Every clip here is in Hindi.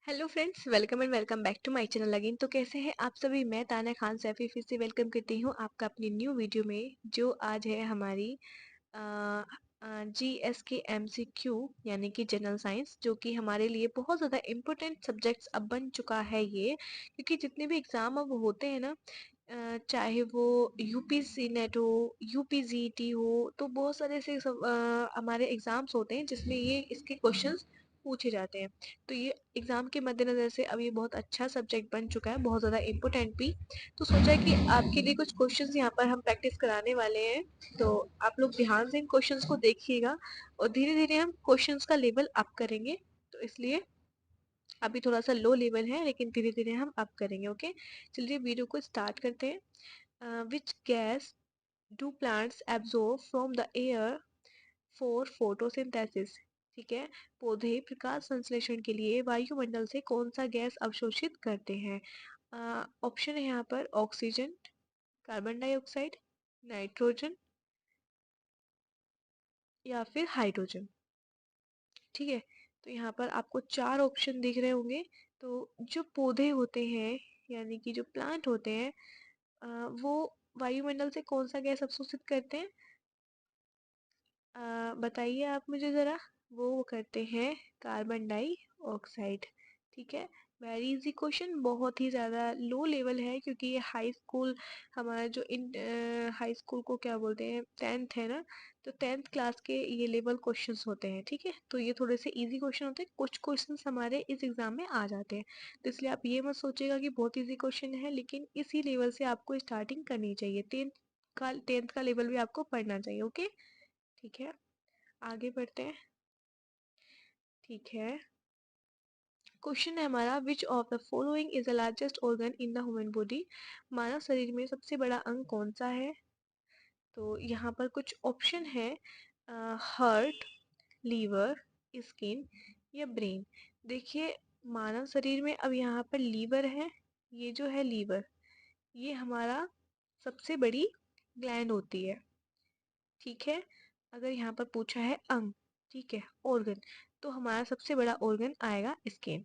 Hello friends, welcome and welcome back to my channel again. तो कैसे हैं आप सभी। मैं ताना खान सैफी फिर से वेलकम करती हूँ आपका अपनी न्यू वीडियो में, जो आज है हमारी जीएस के एमसीक्यू यानी कि जनरल साइंस, जो कि हमारे लिए बहुत ज़्यादा इम्पोर्टेंट सब्जेक्ट्स अब बन चुका है ये। क्योंकि जितने भी एग्ज़ाम अब होते हैं ना, चाहे वो यूपीसी नेट हो, यूपीजीटी हो, तो बहुत सारे ऐसे हमारे एग्ज़ाम्स होते हैं जिसमें ये इसके क्वेश्चंस पूछे जाते हैं। तो ये एग्ज़ाम के मद्देनज़र से अब ये बहुत अच्छा सब्जेक्ट बन चुका है, बहुत ज़्यादा इम्पोर्टेंट भी। तो सोचा कि आपके लिए कुछ क्वेश्चंस यहाँ पर हम प्रैक्टिस कराने वाले हैं। तो आप लोग ध्यान से इन क्वेश्चंस को देखिएगा और धीरे धीरे हम क्वेश्चंस का लेवल अप करेंगे। तो इसलिए अभी थोड़ा सा लो लेवल है, लेकिन धीरे धीरे हम अप करेंगे। ओके, चलिए वीडियो को स्टार्ट करते हैं। Which gas do plants absorb from the air for photosynthesis. ठीक है, पौधे प्रकाश संश्लेषण के लिए वायुमंडल से कौन सा गैस अवशोषित करते हैं। ऑप्शन है यहाँ पर ऑक्सीजन, कार्बन डाइऑक्साइड, नाइट्रोजन या फिर हाइड्रोजन। ठीक है, तो यहाँ पर आपको चार ऑप्शन दिख रहे होंगे। तो जो पौधे होते हैं यानी कि जो प्लांट होते हैं, वो वायुमंडल से कौन सा गैस अवशोषित करते हैं, बताइए आप मुझे ज़रा। वो करते हैं कार्बन डाइऑक्साइड। ठीक है, वेरी इजी क्वेश्चन, बहुत ही ज़्यादा लो लेवल है, क्योंकि ये हाई स्कूल, हमारा जो हाई स्कूल को क्या बोलते हैं, 10th है ना। तो 10th क्लास के ये लेवल क्वेश्चंस होते हैं। ठीक है, तो ये थोड़े से इजी क्वेश्चन होते हैं, कुछ क्वेश्चंस हमारे इस एग्जाम में आ जाते हैं। तो इसलिए आप ये मत सोचिएगा कि बहुत इजी क्वेश्चन है, लेकिन इसी लेवल से आपको स्टार्टिंग करनी चाहिए। 10th का लेवल भी आपको पढ़ना चाहिए। ओके, ठीक है, आगे बढ़ते हैं। ठीक है, क्वेश्चन है हमारा, which of the following is the largest organ in the human body. मानव शरीर में सबसे बड़ा अंग कौन सा है। तो यहाँ पर कुछ ऑप्शन है, हार्ट, लीवर, स्किन या ब्रेन। देखिए, मानव शरीर में अब यहाँ पर लीवर है। ये जो है लीवर, ये हमारा सबसे बड़ी ग्लैंड होती है। ठीक है, अगर यहाँ पर पूछा है अंग, ठीक है, ऑर्गन, तो हमारा सबसे बड़ा ऑर्गन आएगा स्किन,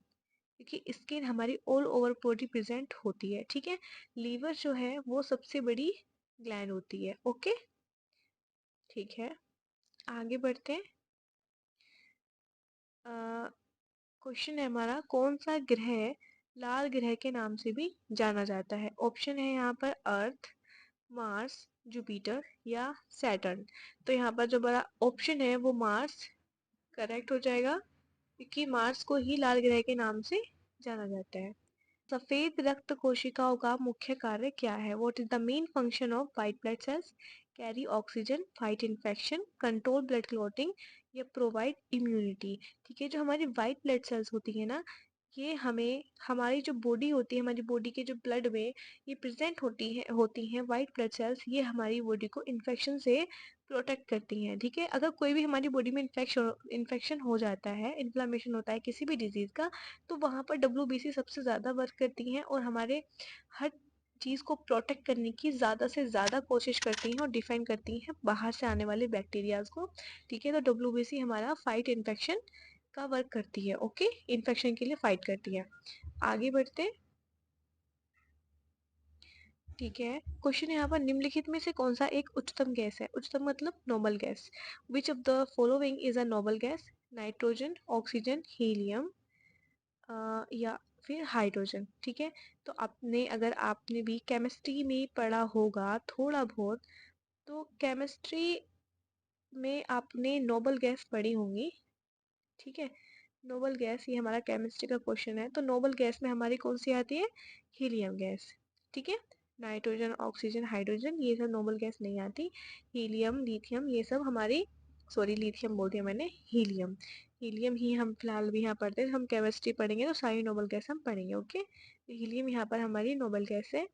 क्योंकि स्किन हमारी ऑल ओवर बॉडी प्रेजेंट होती है। ठीक है, लीवर जो है वो सबसे बड़ी ग्लैंड होती है। ओके, ठीक है, आगे बढ़ते हैं। क्वेश्चन है हमारा, कौन सा ग्रह लाल ग्रह के नाम से भी जाना जाता है। ऑप्शन है यहाँ पर अर्थ, मार्स, जुपिटर या सैटर्न। तो यहाँ पर जो बड़ा ऑप्शन है वो मार्स करेक्ट हो जाएगा, क्योंकि मार्स को ही लाल ग्रह के नाम से जाना जाता है। सफेद रक्त कोशिकाओं का मुख्य कार्य क्या है। What is the main function of white blood cells. Carry oxygen, fight infection, control blood clotting या प्रोवाइड इम्यूनिटी। ठीक है, जो हमारी व्हाइट ब्लड सेल्स होती है ना, ये हमें, हमारी जो बॉडी होती है, हमारी बॉडी के जो ब्लड में ये प्रेजेंट होती हैं व्हाइट ब्लड सेल्स, ये हमारी बॉडी को इन्फेक्शन से प्रोटेक्ट करती हैं। ठीक है, अगर कोई भी हमारी बॉडी में इन्फेक्शन हो जाता है, इन्फ्लामेशन होता है किसी भी डिजीज़ का, तो वहाँ पर डब्ल्यूबीसी सबसे ज़्यादा वर्क करती हैं और हमारे हर चीज़ को प्रोटेक्ट करने की ज़्यादा से ज़्यादा कोशिश करती हैं और डिफेंड करती हैं बाहर से आने वाले बैक्टीरियाज को। ठीक है, तो डब्ल्यूबीसी हमारा फाइट इन्फेक्शन का वर्क करती है। ओके, इन्फेक्शन के लिए फाइट करती है। आगे बढ़ते हैं। ठीक है, क्वेश्चन यहाँ पर, निम्नलिखित में से कौन सा एक उच्चतम गैस है। उच्चतम मतलब noble gas. Which of the following is a noble gas. Nitrogen, oxygen, helium या फिर हाइड्रोजन। ठीक है, तो आपने, अगर आपने भी केमिस्ट्री में पढ़ा होगा थोड़ा बहुत, तो केमिस्ट्री में आपने नोबल गैस पढ़ी होंगी। ठीक है, नोबल गैस, ये हमारा केमिस्ट्री का क्वेश्चन है। तो नोबल गैस में हमारी कौन सी आती है, हीलियम गैस। ठीक है, नाइट्रोजन, ऑक्सीजन, हाइड्रोजन ये सब नोबल गैस नहीं आती। हीलियम, लिथियम, ये सब हमारी, सॉरी लिथियम बोल दिया मैंने, हीलियम, हीलियम ही हम फिलहाल भी यहाँ पढ़ते हैं। हम केमिस्ट्री पढ़ेंगे तो सारी नोबल गैस हम पढ़ेंगे। ओके, हीलियम यहाँ पर हमारी नोबल गैस है।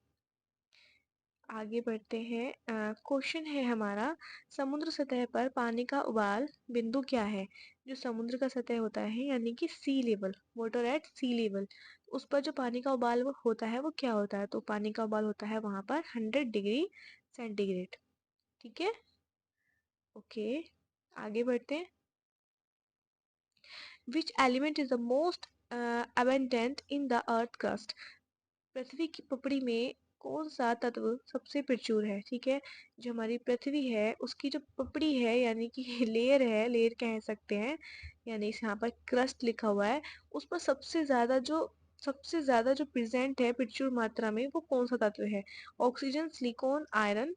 आगे बढ़ते हैं। क्वेश्चन है हमारा, समुद्र सतह पर पानी का उबाल बिंदु क्या है। जो समुद्र का सतह होता है यानी कि sea level, water at sea level, उस पर जो पानी का उबाल वो होता है वो क्या होता है। तो पानी का उबाल होता है वहां पर 100 डिग्री सेंटीग्रेड। ठीक है, ओके, आगे बढ़ते हैं। Which element is the most abundant in the earth crust. पृथ्वी की पपड़ी में कौन सा तत्व सबसे प्रचुर है? ठीक है, जो हमारी पृथ्वी है उसकी जो पपड़ी है यानी कि लेयर है, लेयर कह सकते हैं, यानी इस यहाँ पर क्रस्ट लिखा हुआ है, उस पर सबसे ज्यादा जो प्रेजेंट है प्रचुर मात्रा में, वो कौन सा तत्व है? ऑक्सीजन, सिलिकॉन, आयरन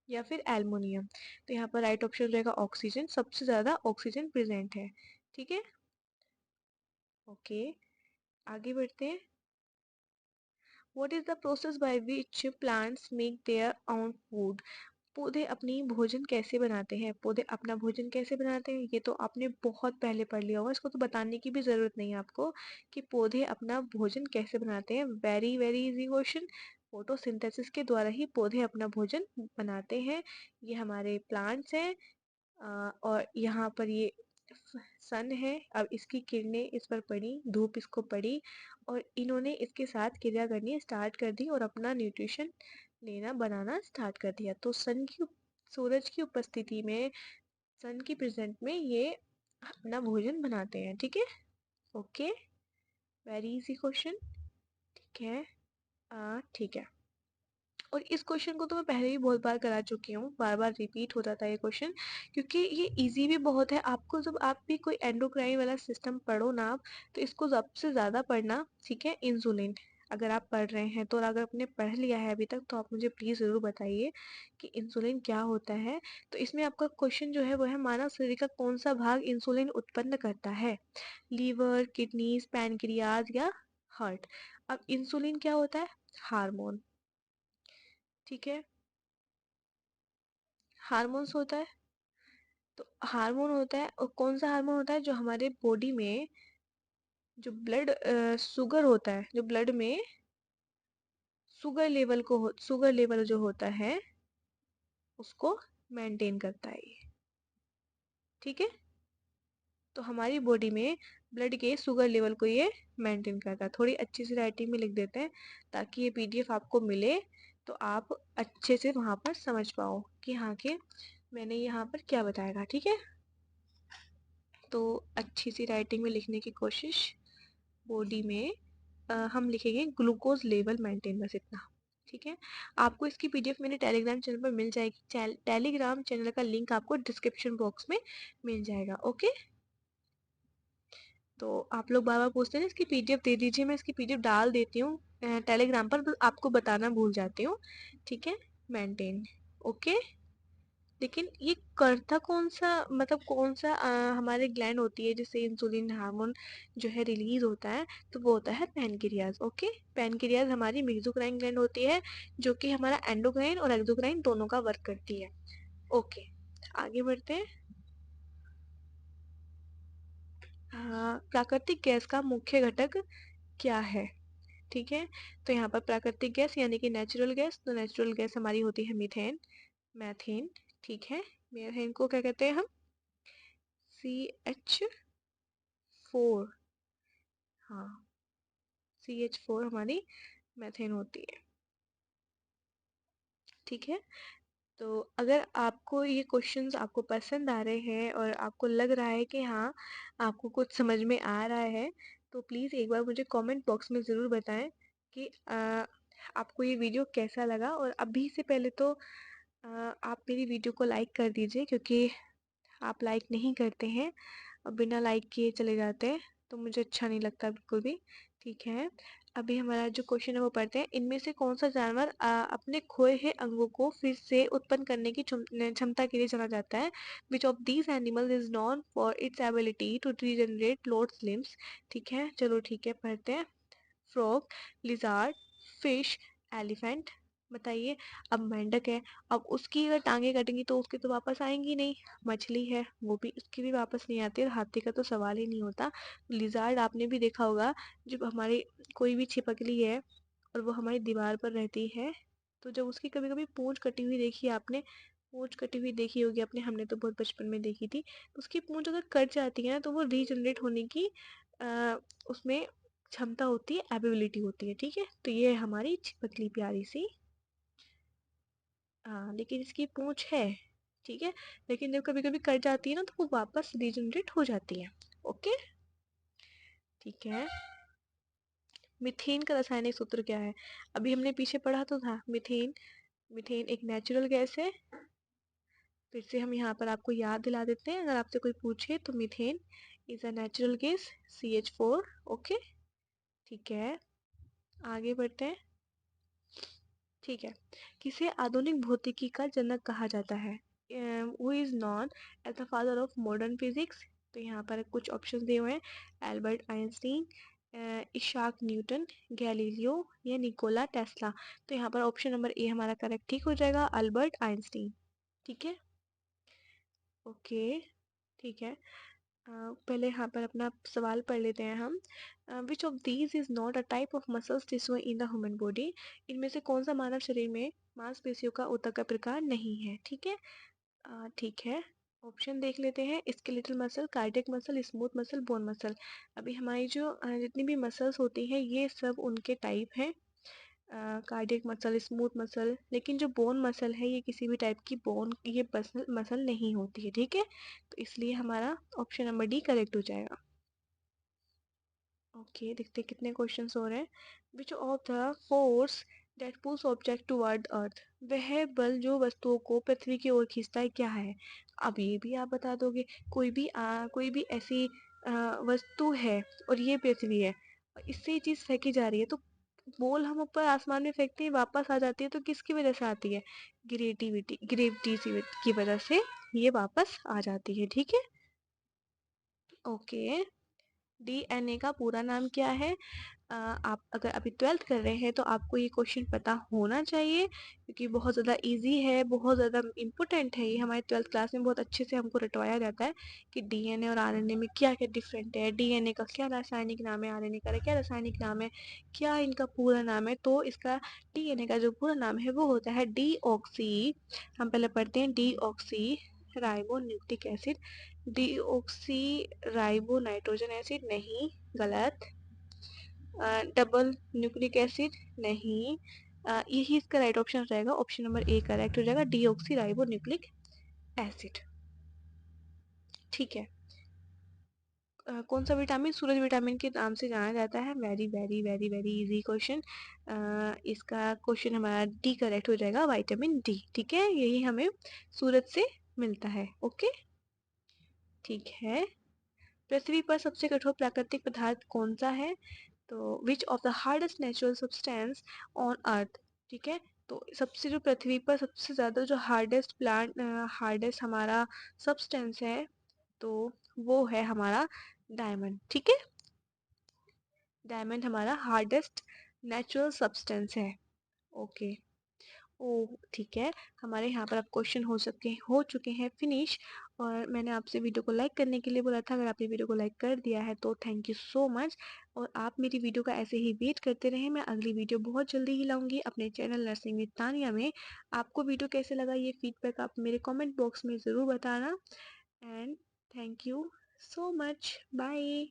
या फिर एल्युमिनियम? तो यहाँ पर राइट ऑप्शन रहेगा ऑक्सीजन, सबसे ज्यादा ऑक्सीजन प्रेजेंट है। ठीक है, ओके, आगे बढ़ते हैं। What is the process by which plants make their own food? पौधे अपनी भोजन कैसे बनाते हैं? पौधे अपना भोजन कैसे बनाते हैं, ये तो आपने बहुत पहले पढ़ लिया होगा, इसको तो बताने की भी जरूरत नहीं है आपको कि पौधे अपना भोजन कैसे बनाते हैं। Very very easy question. Photosynthesis के द्वारा ही पौधे अपना भोजन बनाते हैं। ये हमारे प्लांट्स हैं, और यहाँ पर ये सन है, अब इसकी किरणें इस पर पड़ी, धूप इसको पड़ी, और इन्होंने इसके साथ क्रिया करनी स्टार्ट कर दी और अपना न्यूट्रिशन लेना बनाना स्टार्ट कर दिया। तो सूरज की उपस्थिति में, सन की प्रेजेंट में ये अपना भोजन बनाते हैं। ठीक है, ओके, वेरी इजी क्वेश्चन। ठीक है, ठीक है। और इस क्वेश्चन को तो मैं पहले भी बहुत बार करा चुकी हूँ, बार बार रिपीट होता था ये क्वेश्चन, क्योंकि ये इजी भी बहुत है। आपको जब आप भी कोई एंडोक्राइन वाला सिस्टम पढ़ो ना आप, तो इसको सबसे ज़्यादा पढ़ना। ठीक है, इंसुलिन अगर आप पढ़ रहे हैं तो, और अगर आपने पढ़ लिया है अभी तक, तो आप मुझे प्लीज़ ज़रूर बताइए कि इंसुलिन क्या होता है। तो इसमें आपका क्वेश्चन जो है वो है, मानव शरीर का कौन सा भाग इंसुलिन उत्पन्न करता है? लीवर, किडनीज, पैनक्रियाज या हार्ट? अब इंसुलिन क्या होता है? हार्मोन। ठीक है, हार्मोन्स होता है। तो हार्मोन होता है, और कौन सा हार्मोन होता है? जो हमारे बॉडी में जो ब्लड शुगर होता है, जो ब्लड में शुगर लेवल जो होता है उसको मेंटेन करता है ये। ठीक है, तो हमारी बॉडी में ब्लड के शुगर लेवल को ये मेंटेन करता है। थोड़ी अच्छी सी राइटिंग में लिख देते हैं ताकि ये पीडीएफ आपको मिले तो आप अच्छे से वहां पर समझ पाओ कि हाँ के मैंने यहाँ पर क्या बताया। ठीक है, तो अच्छी सी राइटिंग में लिखने की कोशिश। बॉडी में हम लिखेंगे ग्लूकोज लेवल मेंटेन, बस इतना। ठीक है, आपको इसकी पीडीएफ मेरे टेलीग्राम चैनल पर मिल जाएगी। टेलीग्राम चैनल का लिंक आपको डिस्क्रिप्शन बॉक्स में मिल जाएगा। ओके, तो आप लोग बार बार पूछते हैं इसकी पीडीएफ दे दीजिए, मैं इसकी पीडीएफ डाल देती हूँ टेलीग्राम पर, आपको बताना भूल जाती हूँ। ठीक है, मेंटेन, ओके। लेकिन ये करता कौन सा, मतलब कौन सा हमारे ग्लैंड होती है जिससे इंसुलिन हार्मोन जो है रिलीज होता है? तो वो होता है पैनक्रियाज। ओके, पैनक्रियाज हमारी मेसोक्राइन ग्लैंड होती है, जो कि हमारा एंडोक्राइन और एक्सोक्राइन दोनों का वर्क करती है। ओके, आगे बढ़ते हैं। प्राकृतिक गैस का मुख्य घटक क्या है? ठीक है, तो यहाँ पर प्राकृतिक गैस यानी कि नेचुरल गैस, तो नेचुरल गैस हमारी होती है मीथेन, मैथेन। ठीक है, मीथेन को क्या कहते हैं हम? CH4। हाँ, CH4 हमारी मैथेन होती है। ठीक है, तो अगर आपको ये क्वेश्चंस आपको पसंद आ रहे हैं और आपको लग रहा है कि हाँ आपको कुछ समझ में आ रहा है, तो प्लीज़ एक बार मुझे कमेंट बॉक्स में ज़रूर बताएं कि आपको ये वीडियो कैसा लगा। और अभी से पहले तो आप मेरी वीडियो को लाइक कर दीजिए, क्योंकि आप लाइक नहीं करते हैं और बिना लाइक किए चले जाते हैं, तो मुझे अच्छा नहीं लगता बिल्कुल भी। ठीक है, अभी हमारा जो क्वेश्चन है वो पढ़ते हैं। इनमें से कौन सा जानवर अपने खोए हुए अंगों को फिर से उत्पन्न करने की क्षमता के लिए जाना जाता है? Which of these animal is known for its ability to regenerate लोड्स लिम्स? ठीक है, चलो ठीक है, पढ़ते हैं। Frog, lizard, fish, elephant? बताइए। अब मेंढक है, अब उसकी अगर टांगे कटेंगी तो उसकी तो वापस आएंगी नहीं। मछली है, वो भी, उसकी भी वापस नहीं आती, और हाथी का तो सवाल ही नहीं होता। लिजार्ड आपने भी देखा होगा, जब हमारी कोई भी छिपकली है और वो हमारी दीवार पर रहती है, तो जब उसकी कभी कभी पूंछ कटी हुई देखी है आपने, पूंछ कटी हुई देखी होगी आपने, हमने तो बहुत बचपन में देखी थी। तो उसकी पूंछ अगर कट जाती है ना, तो वो रीजनरेट होने की उसमें क्षमता होती है, एबिलिटी होती है। ठीक है, तो ये है हमारी छिपकली प्यारी सी। हाँ, लेकिन इसकी पूंछ है। ठीक है, लेकिन जब कभी कभी कट जाती है ना, तो वो वापस रीजनरेट हो जाती है। ओके, ठीक है। मीथेन का रासायनिक सूत्र क्या है? अभी हमने पीछे पढ़ा तो था मीथेन। मीथेन एक नेचुरल गैस है। फिर से हम यहाँ पर आपको याद दिला देते हैं, अगर आपसे कोई पूछे तो methane is a natural gas CH4। Okay, ठीक है, आगे बढ़ते हैं। ठीक है, किसे आधुनिक भौतिकी का जनक कहा जाता है? Who is known as the father of modern physics? तो यहाँ पर कुछ ऑप्शन दिए हुए हैं, Albert Einstein, Isaac Newton, Galileo या निकोला टेस्ला। तो यहाँ पर ऑप्शन नंबर ए हमारा करेक्ट ठीक हो जाएगा, अल्बर्ट आइंस्टीन। ठीक है, ओके, ठीक है। पहले यहाँ पर अपना सवाल पढ़ लेते हैं हम। विच of these is not a type of muscles tissue in the human body? इनमें से कौन सा मानव शरीर में मांसपेशियों का ऊतक का प्रकार नहीं है? ठीक है, ठीक है, ऑप्शन देख लेते हैं। Skeletal muscle, cardiac muscle, smooth muscle, bone muscle. अभी हमारी जो जितनी भी मसल्स होती हैं ये सब उनके टाइप हैं, कार्डियक मसल, स्मूथ मसल, लेकिन जो बोन मसल है ये किसी भी टाइप की बोन ये मसल मसल नहीं होती है। ठीक है, तो इसलिए हमारा ऑप्शन नंबर डी करेक्ट हो जाएगा। ओके, देखते हैं कितने क्वेश्चंस हो रहे हैं। Which of the force that pulls object toward earth? वह बल जो वस्तुओं को पृथ्वी की ओर खींचता है क्या है? अब ये भी आप बता दोगे। कोई भी ऐसी वस्तु है और ये पृथ्वी है और इससे ये चीज फेंकी जा रही है, तो बोल हम ऊपर आसमान में फेंकते हैं वापस आ जाती है, तो किसकी वजह से आती है? ग्रेविटी की वजह से ये वापस आ जाती है। ठीक है, ओके। DNA का पूरा नाम क्या है? आप अगर अभी 12th कर रहे हैं तो आपको ये क्वेश्चन पता होना चाहिए, क्योंकि बहुत ज़्यादा इजी है, बहुत ज़्यादा इम्पोर्टेंट है। ये हमारे 12th क्लास में बहुत अच्छे से हमको रटवाया जाता है कि DNA और RNA में क्या क्या डिफरेंट है, DNA का क्या रासायनिक नाम है, RNA का क्या रासायनिक नाम है, क्या इनका पूरा नाम है। तो इसका DNA का जो पूरा नाम है वो होता है डीऑक्सी, हम पहले पढ़ते हैं deoxy ribo nucleic acid. Deoxy ribo nitrogen acid नहीं, गलत। डबल न्यूक्लिक एसिड नहीं। यही इसका राइट ऑप्शन रहेगा, ऑप्शन नंबर ए करेक्ट हो जाएगा, डीऑक्सी राइबो न्यूक्लिक एसिड। ठीक है, कौन सा विटामिन सूरज विटामिन के नाम से जाना जाता है? Very very very very easy question. इसका क्वेश्चन हमारा डी करेक्ट हो जाएगा, विटामिन डी। ठीक है, यही हमें सूरज से मिलता है। ओके, ठीक है। पृथ्वी पर सबसे कठोर प्राकृतिक पदार्थ कौन सा है? तो विच of the hardest natural substance on earth? ठीक है, तो सबसे जो पृथ्वी पर सबसे ज़्यादा जो हार्डेस्ट हमारा सब्सटेंस है तो वो है हमारा डायमंड। ठीक है, डायमंड हमारा हार्डेस्ट नेचुरल सब्सटेंस है। ओके, ओह ठीक है, हमारे यहाँ पर अब क्वेश्चन हो चुके हैं फिनिश। और मैंने आपसे वीडियो को लाइक करने के लिए बोला था, अगर आपने वीडियो को लाइक कर दिया है तो थैंक यू सो मच। और आप मेरी वीडियो का ऐसे ही वेट करते रहें, मैं अगली वीडियो बहुत जल्दी ही लाऊंगी अपने चैनल नर्सिंग विद तानिया में। आपको वीडियो कैसे लगा ये फीडबैक आप मेरे कमेंट बॉक्स में ज़रूर बताना। And thank you so much, bye.